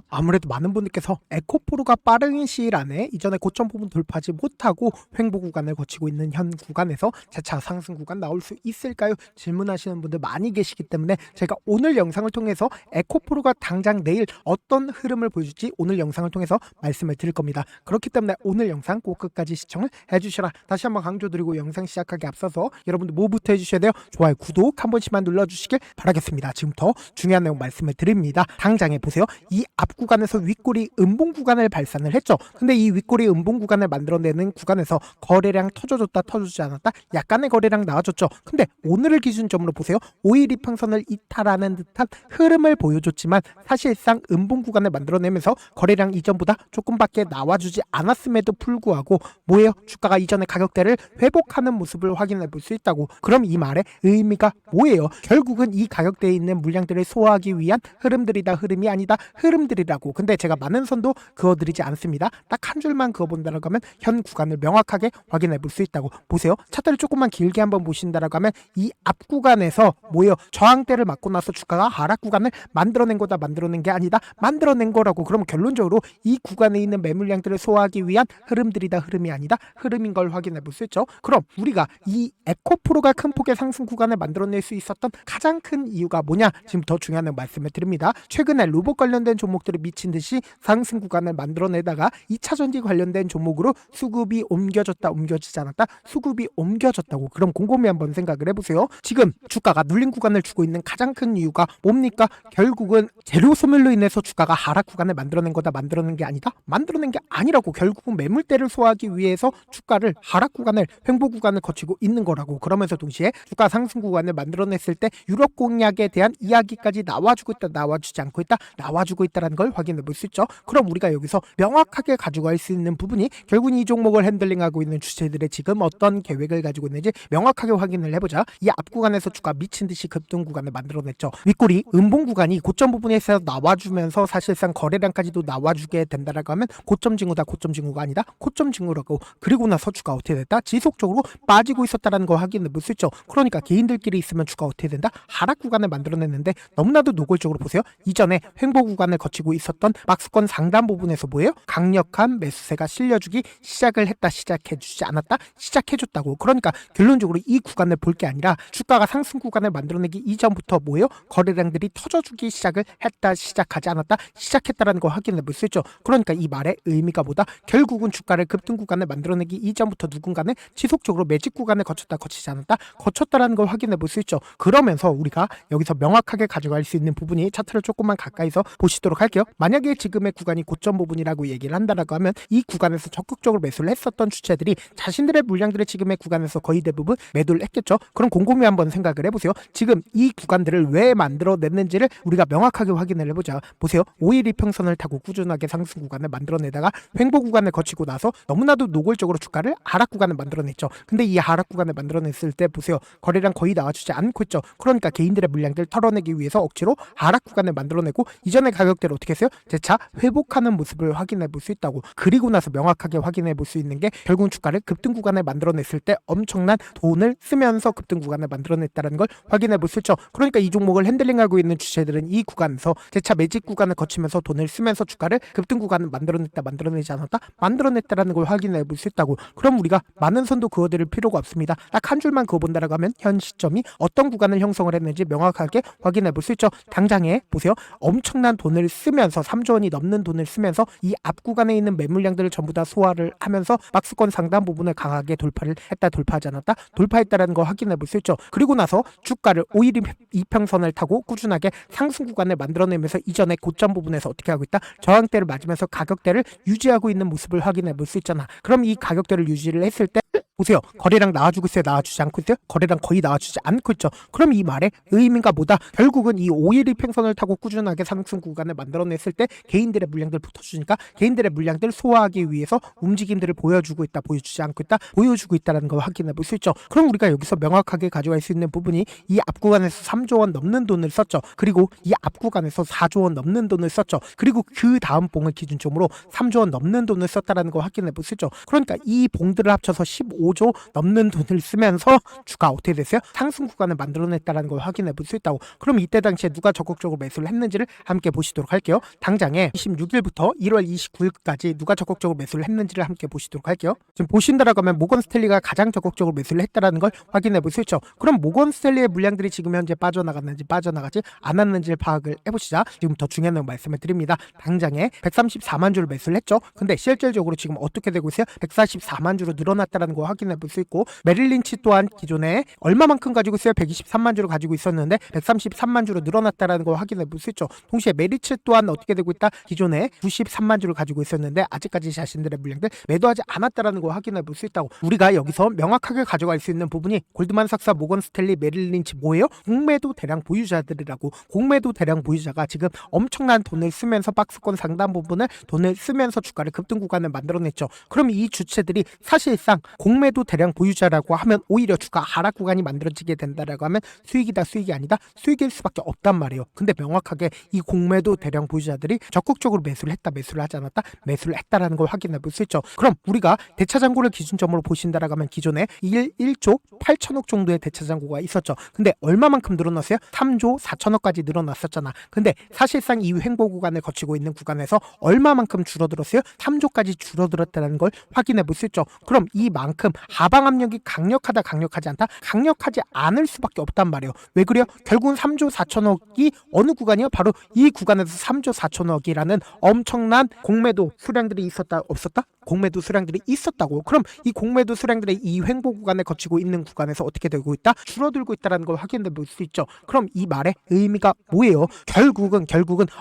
아무래도 많은 분들께서 에코프로가 빠른 시일 안에 이전에 고점 부분 돌파하지 못하고 횡보 구간을 거치고 있는 현 구간에서 재차 상승 구간 나올 수 있을까요? 질문하시는 분들 많이 계시기 때문에 제가 오늘 영상을 통해서 에코프로가 당장 내일 어떤 흐름을 보여줄지 오늘 영상을 통해서 말씀을 드릴 겁니다. 그렇기 때문에 오늘 영상 꼭 끝까지 시청을 해주셔라. 다시 한번 강조드리고 영상 시작하기 앞서서 여러분들 뭐부터 해주셔야 돼요? 좋아요, 구독 한 번씩만 눌러주시길 바라겠습니다. 지금부터 중요한 내용 말씀을 드립니다. 당장에 보세요. 이 앞 구간에서 윗꼬리 음봉 구간을 발산을 했죠. 근데 이 윗꼬리 음봉 구간을 만들어내는 구간에서 거래량 터져줬다 터져주지 않았다 약간의 거래량 나와줬죠. 근데 오늘을 기준점으로 보세요. 5일 이평선을 이탈하는 듯한 흐름을 보여줬지만 사실상 음봉 구간을 만들어내면서 거래량 이전보다 조금밖에 나와주지 않았음에도 불구하고 뭐예요? 주가가 이전의 가격대를 회복하는 모습을 확인해 볼 수 있다고. 그럼 이 말의 의미가 뭐예요? 결국은 이 가격대에 있는 물량들을 소화하기 위한 흐름들이다, 흐름이 아니다, 흐름들이라고. 근데 제가 많은 선도 그어드리지 않습니다. 딱 한 줄만 그어본다라고 하면 현 구간을 명확하게 확인해 볼 수 있다고. 보세요. 차트를 조금만 길게 한번 보신다라고 하면 이 앞 구간에서 뭐예요? 저항대를 맞고 나서 주가가 하락 구간을 만들어낸 거다, 만들어낸 게 아니다, 만들어낸 거라고. 그럼 결론적으로 이 구간에 있는 매물량들을 소화하기 위한 흐름들이다, 흐름이 아니다, 흐름인 걸 확인해 볼 수 있죠. 그럼 우리가 이 에코프로가 큰 폭의 상승 구간을 만들어낼 수 있었던 가장 큰 이유가 뭐냐? 지금 더 중요한 말씀을 드립니다. 최근에 로봇 관련된 종목들이 미친 듯이 상승 구간을 만들어내다가 2차전지 관련된 종목으로 수급이 옮겨졌다, 옮겨지지 않았다, 수급이 옮겨졌다고. 그럼 곰곰이 한번 생각을 해보세요. 지금 주가가 눌린 구간을 주고 있는 가장 큰 이유가 뭡니까? 결국은 재료 소멸로 인해서 주가가 하락 구간을 만들어낸 거다, 만들어낸 게 아니다, 만들어낸 게 아니라고. 결국은 매물대를 소화하기 위해서 주가를 하락 구간을, 횡보 구간을 거치고 있는 거라고. 그러면서 동시에 주가 상승 구간을 만들어냈을 때 유럽 공약에 대한 이야기까지 나와주고 있다, 나와주지 않고 있다, 나와주고 있다는 걸 확인해 볼 수 있죠. 그럼 우리가 여기서 명확하게 가져갈 수 있는 부분이 결국 이 종목을 핸들링하고 있는 주체들의 지금 어떤 계획을 가지고 있는지 명확하게 확인을 해보자. 이 앞 구간에서 주가 미친 듯이 급등 구간을 만들어냈죠. 윗꼬리 음봉 구간이 고점 부분에서 나와주면서 사실상 거래량까지도 나와주게 된다라고 하면 고점 징후다, 고점 징후가 아니다, 고점 징후라고. 그리고 나서 주가 어떻게 됐다? 지속적으로 빠지고 있었다는 거 확인해 볼 수 있죠. 그러니까 개인들끼리 있으면 주가 어떻게 된다? 하락 구간을 만들어냈는데 너무나도 노골적으로 보세요. 이전에 횡보 구간을 거치고 있었던 박스권 상단 부분에서 뭐예요? 강력한 매수세가 실려주기 시작을 했다, 시작해주지 않았다, 시작해줬다고. 그러니까 결론적으로 이 구간을 볼 게 아니라 주가가 상승 구간을 만들어내기 이전부터 뭐예요? 거래량들이 터져주기 시작을 했다, 시작하지 않았다, 시작했다라는 걸 확인해 볼 수 있죠. 그러니까 이 말의 의미가 뭐다? 결국은 주가를 급등 구간을 만들어내기 이전부터 누군가는 지속적으로 매집 구간을 거쳤다, 거치지 않았다, 거쳤다라는 걸 확인해 볼 수 있죠. 그러면서 우리가 여기서 명확하게 가져갈 수 있는 부분이, 차트를 조금만 가까이서 보시도록 할게요. 만약에 지금의 구간이 고점 부분이라고 얘기를 한다라고 하면 이 구간에서 적극적으로 매수를 했었던 주체들이 자신들의 물량들을 지금의 구간에서 거의 대부분 매도를 했겠죠. 그럼 곰곰이 한번 생각을 해보세요. 지금 이 구간들을 왜 만들어냈는지를 우리가 명확하게 확인을 해보자. 보세요. 5일 이평선을 타고 꾸준하게 상승 구간을 만들어내다가 횡보 구간을 거치고 나서 너무나도 노골적으로 주가를 하락 구간을 만들어냈죠. 근데 이 하락 구간을 만들어냈을 때 보세요. 거래량 거의 나와주지 않고 있죠. 그러니까 개인들의 물량들 털어내기 위해서 억지로 하락 구간을 만들어내고 이전의 가격대를 어떻게 했어요? 재차 회복하는 모습을 확인해 볼 수 있다고. 그리고 나서 명확하게 확인해 볼 수 있는 게 결국 주가를 급등 구간을 만들어냈을 때 엄청난 돈을 쓰면서 급등 구간을 만들어냈다는 걸 확인해 볼 수 있죠. 그러니까 이 종목을 핸들링하고 있는 주체들은 이 구간에서 재차 매집 구간을 거치면서 돈을 쓰면서 주가를 급등 구간을 만들어냈다, 만들어내지 않았다, 만들어냈다라는 걸 확인해 볼 수 있다고. 그럼 우리가 많은 선도 그어드릴 필요가 없습니다. 딱 한 줄만 그어본다라고 하면 현 시점이 어떤 구간을 형성을 했는지 명확하게 확인해 볼 수 있죠. 당장에 보세요. 엄청난 돈을 쓰면서 3조 원이 넘는 돈을 쓰면서 이 앞 구간에 있는 매물량들을 전부 다 소화를 하면서 박스권 상단 부분을 강하게 돌파를 했다, 돌파하지 않았다, 돌파했다라는 걸 확인해 볼 수 있죠. 그리고 나서 주가를 5일 이평선을 타고 꾸준하게 상승 구간을 만들어내면서 이전에 고점 부분에서 어떻게 하고 있다? 저항대를 맞으면서 가격대를 유지하고 있는 모습을 확인해 볼 수 있잖아. 그럼 이 가격대를 유지를 했을 때 보세요. 거래량 나와주고 있어요, 나와주지 않고 있어요? 거래량 거의 나와주지 않고 있죠. 그럼 이 말의 의미가 뭐다? 결국은 이 5일 이평선을 타고 꾸준하게 상승 구간을 만들어냈을 때 개인들의 물량들 붙어주니까 개인들의 물량들 소화하기 위해서 움직임들을 보여주고 있다, 보여주지 않고 있다, 보여주고 있다는 걸 확인해 볼 수 있죠. 그럼 우리가 여기서 명확하게 가져갈 수 있는 부분이 이 앞 구간에서 3조 원 넘는 돈을 썼죠. 그리고 이 앞 구간에서 4조 원 넘는 돈을 썼죠. 그리고 그 다음 봉을 기준점으로 3조 원 넘는 돈을 썼다라는 걸 확인해 볼 수 있죠. 그러니까 이 봉들을 합쳐서 15 5조 넘는 돈을 쓰면서 주가 어떻게 됐어요? 상승 구간을 만들어냈다는 걸 확인해 볼 수 있다고. 그럼 이때 당시에 누가 적극적으로 매수를 했는지를 함께 보시도록 할게요. 당장에 26일부터 1월 29일까지 누가 적극적으로 매수를 했는지를 함께 보시도록 할게요. 지금 보신다라고 하면 모건 스탠리가 가장 적극적으로 매수를 했다는 걸 확인해 볼 수 있죠. 그럼 모건 스탠리의 물량들이 지금 현재 빠져나갔는지 빠져나가지 않았는지를 파악을 해보시자 지금 더 중요한 내용 말씀을 드립니다. 당장에 134만 주를 매수를 했죠. 근데 실질적으로 지금 어떻게 되고 있어요? 144만 주로 늘어났다는 거 확인해 볼 수 있고, 메릴 린치 또한 기존에 얼마만큼 가지고 있어요? 123만 주를 가지고 있었는데 133만 주로 늘어났다는 걸 확인해 볼 수 있죠. 동시에 메리츠 또한 어떻게 되고 있다? 기존에 93만 주를 가지고 있었는데 아직까지 자신들의 물량들 매도하지 않았다는 걸 확인해 볼 수 있다고. 우리가 여기서 명확하게 가져갈 수 있는 부분이 골드만삭스와 모건 스탠리, 메릴 린치 뭐예요? 공매도 대량 보유자들이라고. 공매도 대량 보유자가 지금 엄청난 돈을 쓰면서 박스권 상당 부분을 돈을 쓰면서 주가를 급등 구간을 만들어냈죠. 그럼 이 주체들이 사실상 공매도 대량 보유자라고 하면 오히려 주가 하락 구간이 만들어지게 된다라고 하면 수익이다, 수익이 아니다, 수익일 수밖에 없단 말이에요. 근데 명확하게 이 공매도 대량 보유자들이 적극적으로 매수를 했다, 매수를 하지 않았다, 매수를 했다라는 걸 확인해 볼 수 있죠. 그럼 우리가 대차장고를 기준점으로 보신다라고 하면 기존에 1조 8천억 정도의 대차장고가 있었죠. 근데 얼마만큼 늘어났어요? 3조 4천억까지 늘어났었잖아. 근데 사실상 이 횡보 구간을 거치고 있는 구간에서 얼마만큼 줄어들었어요? 3조까지 줄어들었다는 걸 확인해 볼 수 있죠. 그럼 이만큼 하방 압력이 강력하다, 강력하지 않다? 강력하지 않을 수밖에 없단 말이에요. 왜 그래요? 결국은 3조 4천억이 어느 구간이요? 바로 이 구간에서 3조 4천억이라는 엄청난 공매도 수량들이 있었다, 없었다? 공매도 수량들이 있었다고. 그럼 이 공매도 수량들의 이 횡보 구간을 거치고 있는 구간에서 어떻게 되고 있다? 줄어들고 있다는 걸 확인해 볼 수 있죠. 그럼 이 말의 의미가 뭐예요? 결국은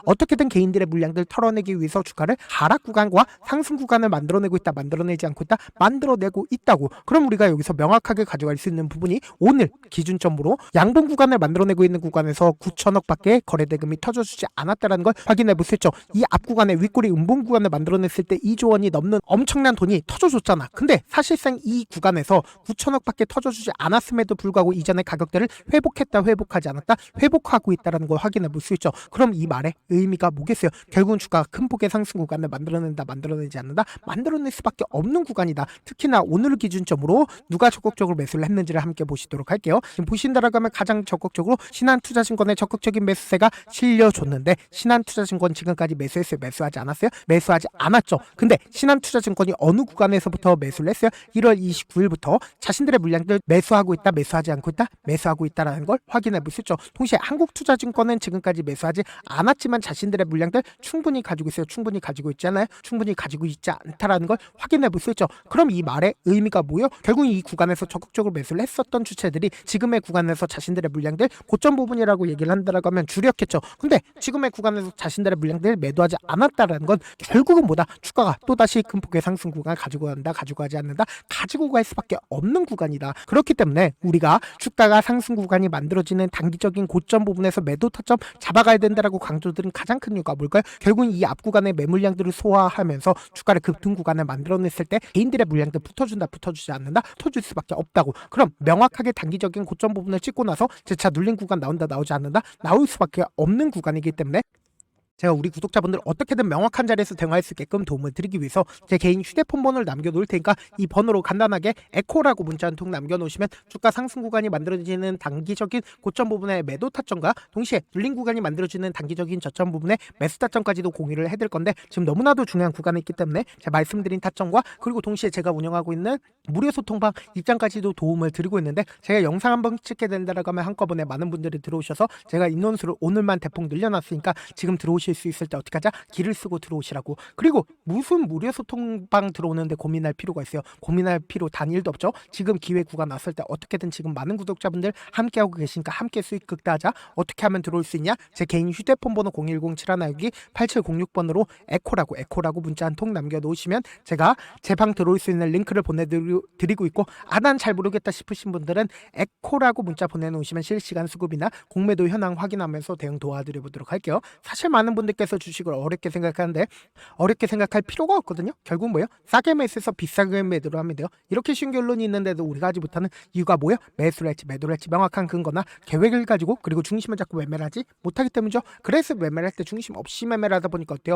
어떻게든 개인들의 물량들 털어내기 위해서 주가를 하락 구간과 상승 구간을 만들어내고 있다, 만들어내지 않고 있다, 만들어내고 있다고. 그럼 우리가 여기서 명확하게 가져갈 수 있는 부분이 오늘 기준점으로 양봉 구간을 만들어내고 있는 구간에서 9천억밖에 거래대금이 터져주지 않았다는 걸 확인해 볼 수 있죠. 이 앞 구간에 윗꼬리 음봉 구간을 만들어냈을 때 2조 원이 넘는 엄청난 돈이 터져줬잖아. 근데 사실상 이 구간에서 9천억밖에 터져주지 않았음에도 불구하고 이전의 가격대를 회복했다, 회복하지 않았다, 회복하고 있다는 걸 확인해 볼 수 있죠. 그럼 이 말의 의미가 뭐겠어요? 결국은 주가가 큰 폭의 상승 구간을 만들어낸다, 만들어내지 않는다, 만들어낼 수밖에 없는 구간이다. 특히나 오늘 기준점으로 누가 적극적으로 매수를 했는지를 함께 보시도록 할게요. 지금 보신다라고 하면 가장 적극적으로 신한투자증권의 적극적인 매수세가 실려줬는데, 신한투자증권 지금까지 매수했어요? 매수하지 않았어요? 매수하지 않았죠. 근데 신한투자증권이 어느 구간에서부터 매수를 했어요? 1월 29일부터 자신들의 물량들 매수하고 있다, 매수하지 않고 있다, 매수하고 있다라는 걸 확인해 볼 수 있죠. 동시에 한국투자증권은 지금까지 매수하지 않았지만 자신들의 물량들 충분히 가지고 있어요. 충분히 가지고 있잖아요. 충분히 가지고 있지 않다라는 걸 확인해 볼 수 있죠. 그럼 이 말의 의미가 뭐예요? 결국 이 구간에서 적극적으로 매수를 했었던 주체들이 지금의 구간에서 자신들의 물량들 고점 부분이라고 얘기를 한다라고 하면 주력했죠. 근데 지금의 구간에서 자신들의 물량들 매도하지 않았다라는 건 결국은 뭐다? 주가가 또다시 큰 폭의 상승 구간을 가지고 간다, 가지고 가지 않는다, 가지고 갈 수밖에 없는 구간이다. 그렇기 때문에 우리가 주가가 상승 구간이 만들어지는 단기적인 고점 부분에서 매도 타점 잡아가야 된다라고 강조드린 가장 큰 이유가 뭘까요? 결국은 이 앞 구간의 매물량들을 소화하면서 주가를 급등 구간을 만들어냈을 때 개인들의 물량들 붙어준다, 붙어주지 않는다, 붙어줄 수밖에 없다고. 그럼 명확하게 단기적인 고점 부분을 찍고 나서 재차 눌린 구간 나온다, 나오지 않는다, 나올 수밖에 없는 구간이기 때문에 제가 우리 구독자분들 어떻게든 명확한 자리에서 대응할 수 있게끔 도움을 드리기 위해서 제 개인 휴대폰 번호를 남겨놓을 테니까 이 번호로 간단하게 에코라고 문자 한 통 남겨놓으시면 주가 상승 구간이 만들어지는 단기적인 고점 부분의 매도 타점과 동시에 눌린 구간이 만들어지는 단기적인 저점 부분의 매수 타점까지도 공유를 해드릴 건데, 지금 너무나도 중요한 구간이 있기 때문에 제가 말씀드린 타점과 그리고 동시에 제가 운영하고 있는 무료 소통방 입장까지도 도움을 드리고 있는데, 제가 영상 한번 찍게 된다라고 하면 한꺼번에 많은 분들이 들어오셔서 제가 인원수를 오늘만 대폭 늘려놨으니까 지금 들어오실 수 있을 때 어떻게 하자? 길을 쓰고 들어오시라고. 그리고 무슨 무료 소통방 들어오는데 고민할 필요가 있어요? 고민할 필요 단 1도 없죠. 지금 기회 구간 왔을 때 어떻게든 지금 많은 구독자분들 함께하고 계시니까 함께 수익 극대화자 어떻게 하면 들어올 수 있냐? 제 개인 휴대폰 번호 010-7196-8706번으로 에코라고 문자 한 통 남겨놓으시면 제가 제 방 들어올 수 있는 링크를 보내드리고 있고, 난 잘 모르겠다 싶으신 분들은 에코라고 문자 보내놓으시면 실시간 수급이나 공매도 현황 확인하면서 대응 도와드려보도록 할게요. 사실 많은 많은 분들께서 주식을 어렵게 생각하는데 어렵게 생각할 필요가 없거든요. 결국 뭐예요? 싸게 매수해서 비싸게 매도를 하면 돼요. 이렇게 쉬운 결론이 있는데도 우리가 하지 못하는 이유가 뭐예요? 매수를 할지 매도를 할지 명확한 근거나 계획을 가지고 그리고 중심을 잡고 매매를 하지 못하기 때문이죠. 그래서 매매를 할 때 중심 없이 매매를 하다 보니까 어때요?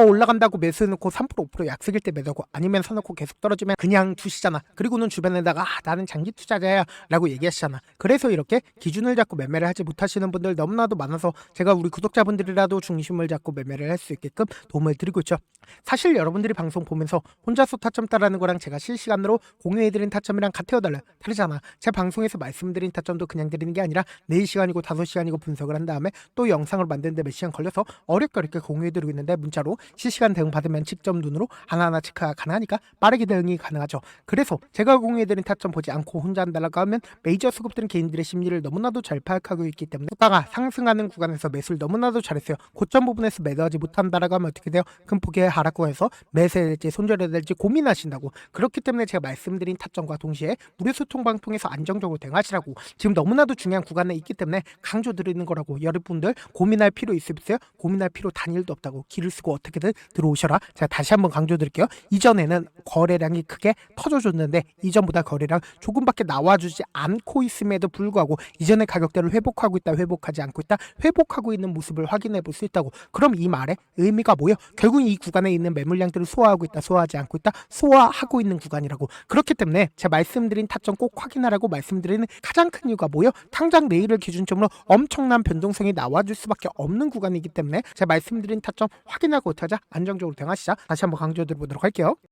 올라간다고 매수해놓고 3% 5% 약속일 때 매도하고 아니면 사놓고 계속 떨어지면 그냥 두시잖아. 그리고는 주변에다가 나는 장기 투자자야 라고 얘기하시잖아. 그래서 이렇게 기준을 잡고 매매를 하지 못하시는 분들 너무나도 많아서 제가 우리 구독자분들이라도 중심을 잡고 매매를 할 수 있게끔 도움을 드리고 있죠. 사실 여러분들이 방송 보면서 혼자서 타점 따라는 거랑 제가 실시간으로 공유해드린 타점이랑 같아요 달라요? 다르잖아. 제 방송에서 말씀드린 타점도 그냥 드리는 게 아니라 4시간이고 5시간이고 분석을 한 다음에 또 영상을 만드는데 몇 시간 걸려서 어렵게 공유해드리고 있는데 문자로 실시간 대응 받으면 직접 눈으로 하나하나 체크가 가능하니까 빠르게 대응이 가능하죠. 그래서 제가 공유해드린 타점 보지 않고 혼자 한다라고 하면 메이저 수급들은 개인들의 심리를 너무나도 잘 파악하고 있기 때문에 주가가 상승하는 구간에서 매수를 너무나도 잘했어요. 고점 부분에서 매도하지 못한다라고 하면 어떻게 돼요? 큰 폭의 하락구에서 매수해야 될지 손절해야 될지 고민하신다고. 그렇기 때문에 제가 말씀드린 타점과 동시에 무료 소통방 통해서 안정적으로 대응하시라고 지금 너무나도 중요한 구간에 있기 때문에 강조드리는 거라고. 여러분들 고민할 필요 있으세요? 고민할 필요 단일도 없다고. 길을 쓰고 어떻게든 들어오셔라. 제가 다시 한번 강조드릴게요. 이전에는 거래량이 크게 터져줬는데 이전보다 거래량 조금밖에 나와주지 않고 있음에도 불구하고 이전의 가격대를 회복하고 있다, 회복하지 않고 있다, 회복하고 있는 모습을 확인해 볼 수 있다고. 그럼 이 말의 의미가 뭐예요? 결국 이 구간에 있는 매물량들을 소화하고 있다, 소화하지 않고 있다, 소화하고 있는 구간이라고. 그렇기 때문에 제가 말씀드린 타점 꼭 확인하라고 말씀드리는 가장 큰 이유가 뭐예요? 당장 내일을 기준점으로 엄청난 변동성이 나와줄 수밖에 없는 구간이기 때문에 제가 말씀드린 타점 확인하고 어떡하자? 안정적으로 대응하시자. 다시 한번 강조드려 보도록 할게요.